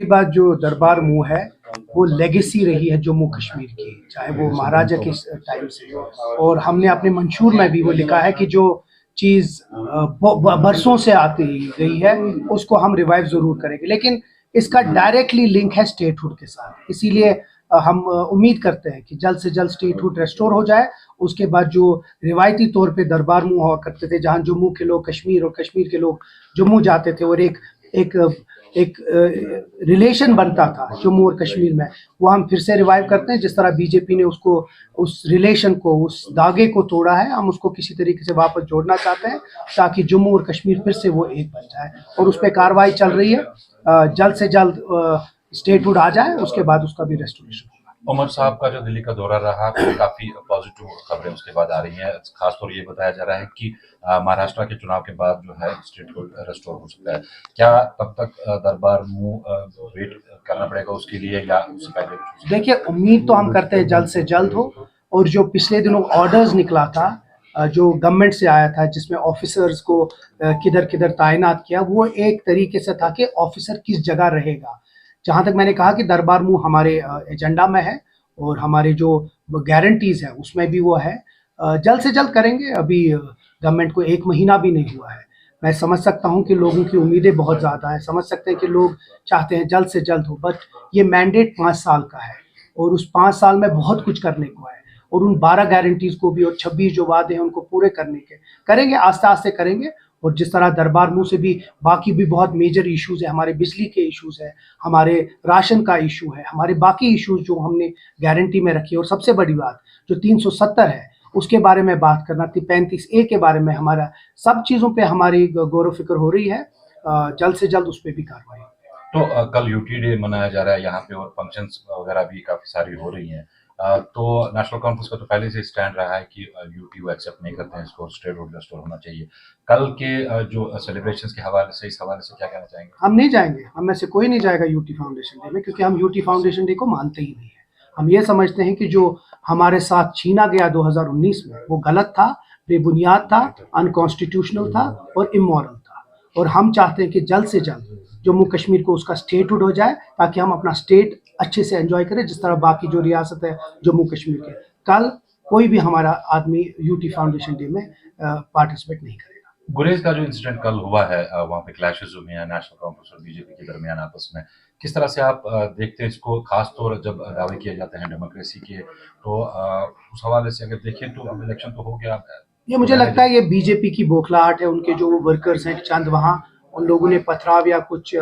की बात जो दरबार मूव है वो लेगेसी रही है जम्मू कश्मीर की, चाहे वो महाराजा के टाइम से। और हमने अपने मंशूर में भी वो लिखा है कि जो चीज़ बरसों से आती गई है उसको हम रिवाइव ज़रूर करेंगे, लेकिन इसका डायरेक्टली लिंक है स्टेटहुड के साथ। इसीलिए हम उम्मीद करते हैं कि जल्द से जल्द स्टेटहुड रेस्टोर हो जाए। उसके बाद जो रिवायती तौर पे दरबार मूव हुआ करते थे, जहाँ जम्मू के लोग कश्मीर और कश्मीर के लोग जम्मू जाते थे और एक एक एक रिलेशन बनता था जम्मू और कश्मीर में, वो हम फिर से रिवाइव करते हैं। जिस तरह बीजेपी ने उसको, उस रिलेशन को, उस धागे को तोड़ा है, हम उसको किसी तरीके से वापस जोड़ना चाहते हैं ताकि जम्मू और कश्मीर फिर से वो एक बन जाए। और उस पर कार्रवाई चल रही है, जल्द से जल्द स्टेटहुड आ जाए, उसके बाद उसका भी रेस्टोरेशन। उमर साहब का जो दिल्ली का दौरा रहा, काफी पॉजिटिव खबरें उसके बाद आ रही हैं। खासतौर ये बताया जा रहा है कि महाराष्ट्र के चुनाव के बाद जो है स्टेटहुड रेस्टोर हो सकता है। क्या तब तक दरबार मूव वेट करना पड़ेगा उसके लिए, या उससे पहले? देखिए, उम्मीद तो हम करते हैं जल्द से जल्द हो। और जो पिछले दिनों ऑर्डर्स निकला था, जो गवर्नमेंट से आया था, जिसमें ऑफिसर्स को किधर किधर तैनात किया, वो एक तरीके से था कि ऑफिसर किस जगह रहेगा। जहाँ तक मैंने कहा कि दरबार मूव हमारे एजेंडा में है और हमारे जो गारंटीज है उसमें भी वो है। जल्द से जल्द करेंगे। अभी गवर्नमेंट को 1 महीना भी नहीं हुआ है। मैं समझ सकता हूँ कि लोगों की उम्मीदें बहुत ज़्यादा हैं, समझ सकते हैं कि लोग चाहते हैं जल्द से जल्द हो, बट ये मैंडेट 5 साल का है और उस 5 साल में बहुत कुछ करने को है। और उन 12 गारंटीज को भी और 26 जो वादे हैं उनको पूरे करने के करेंगे, आस्ते आस्ते करेंगे। और जिस तरह दरबार मूव से भी बाकी भी बहुत मेजर इश्यूज है, हमारे बिजली के इश्यूज है, हमारे राशन का इशू है, हमारे बाकी इश्यूज जो हमने गारंटी में रखी। और सबसे बड़ी बात जो 370 है उसके बारे में बात करना थी, 35A के बारे में, हमारा सब चीज़ों पे हमारी गौर फिक्र हो रही है। जल्द से जल्द उस पर भी कार्रवाई। तो कल यूटी डे मनाया जा रहा है यहाँ पे, और फंक्शंस वगैरह भी काफी सारी हो रही हैं। तो नेशनल कॉन्फ्रेंस का तो पहले से स्टैंड रहा है कि यूटी वो एक्सेप्ट नहीं करते हैं, इसको स्टेटहुड रेस्टोर होना चाहिए। कल के जो सेलिब्रेशंस के हवाले से, इस हवाले से क्या कहना चाहेंगे? हम नहीं जाएंगे, हम में से कोई नहीं जाएगा यूटी फाउंडेशन डे में, क्योंकि हम यूटी फाउंडेशन डे को मानते ही नहीं है। हम ये समझते हैं कि जो हमारे साथ छीना गया 2019 में वो गलत था, बेबुनियाद था, अनकॉन्स्टिट्यूशनल था और इमोरल था। और हम चाहते हैं कि जल्द से जल्द जम्मू कश्मीर को उसका स्टेटहुड हो जाए, ताकि हम अपना स्टेट अच्छे से एंजॉय करें, जिस तरह बाकी जो रियासत है जम्मू कश्मीर के। कल कोई भी हमारा आदमी यूटी फाउंडेशन डे में पार्टिसिपेट नहीं करेगा। गुरेज का जो इंसिडेंट कल हुआ है, वहाँ पे क्लैशेस हुए हैं नेशनल कॉन्फ्रेंस और बीजेपी के दरमियान आपस में, किस तरह से आप देखते हैं इसको? खास तौर जब दावे किए जाते हैं डेमोक्रेसी के, तो उस हवाले से अगर देखें तो अब इलेक्शन तो हो गया। ये मुझे लगता है ये बीजेपी की बौखलाहट है। उनके जो वर्कर्स हैं चंद वहाँ, उन लोगों ने पथराव या कुछ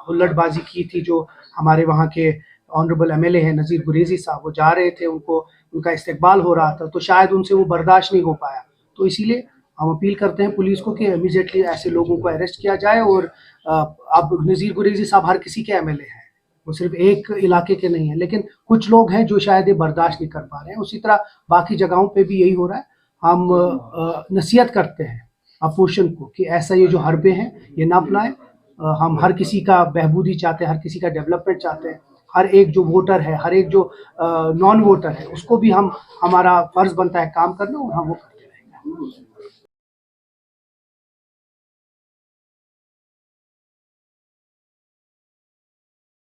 हुल्लड़बाजी की थी। जो हमारे वहाँ के ऑनरेबल एमएलए हैं नज़ीर गुरेजी साहब, वो जा रहे थे, उनको उनका इस्तकबाल हो रहा था, तो शायद उनसे वो बर्दाश्त नहीं हो पाया। तो इसीलिए हम अपील करते हैं पुलिस को कि इमीडिएटली ऐसे लोगों को अरेस्ट किया जाए। और अब नज़ीर गुरेजी साहब हर किसी के एमएलए हैं, वो सिर्फ एक इलाके के नहीं है, लेकिन कुछ लोग हैं जो शायद ये बर्दाश्त नहीं कर पा रहे हैं। उसी तरह बाकी जगहों पे भी यही हो रहा है। हम नसीहत करते हैं अपोजिशन को कि ऐसा ये जो हरबे हैं ये ना अपनाएं। हम हर किसी का बहबूदी चाहते हैं, हर किसी का डेवलपमेंट चाहते हैं। हर एक जो वोटर है, हर एक जो नॉन वोटर है, उसको भी हमारा फर्ज बनता है काम करना, और हम वो करते रहेंगे।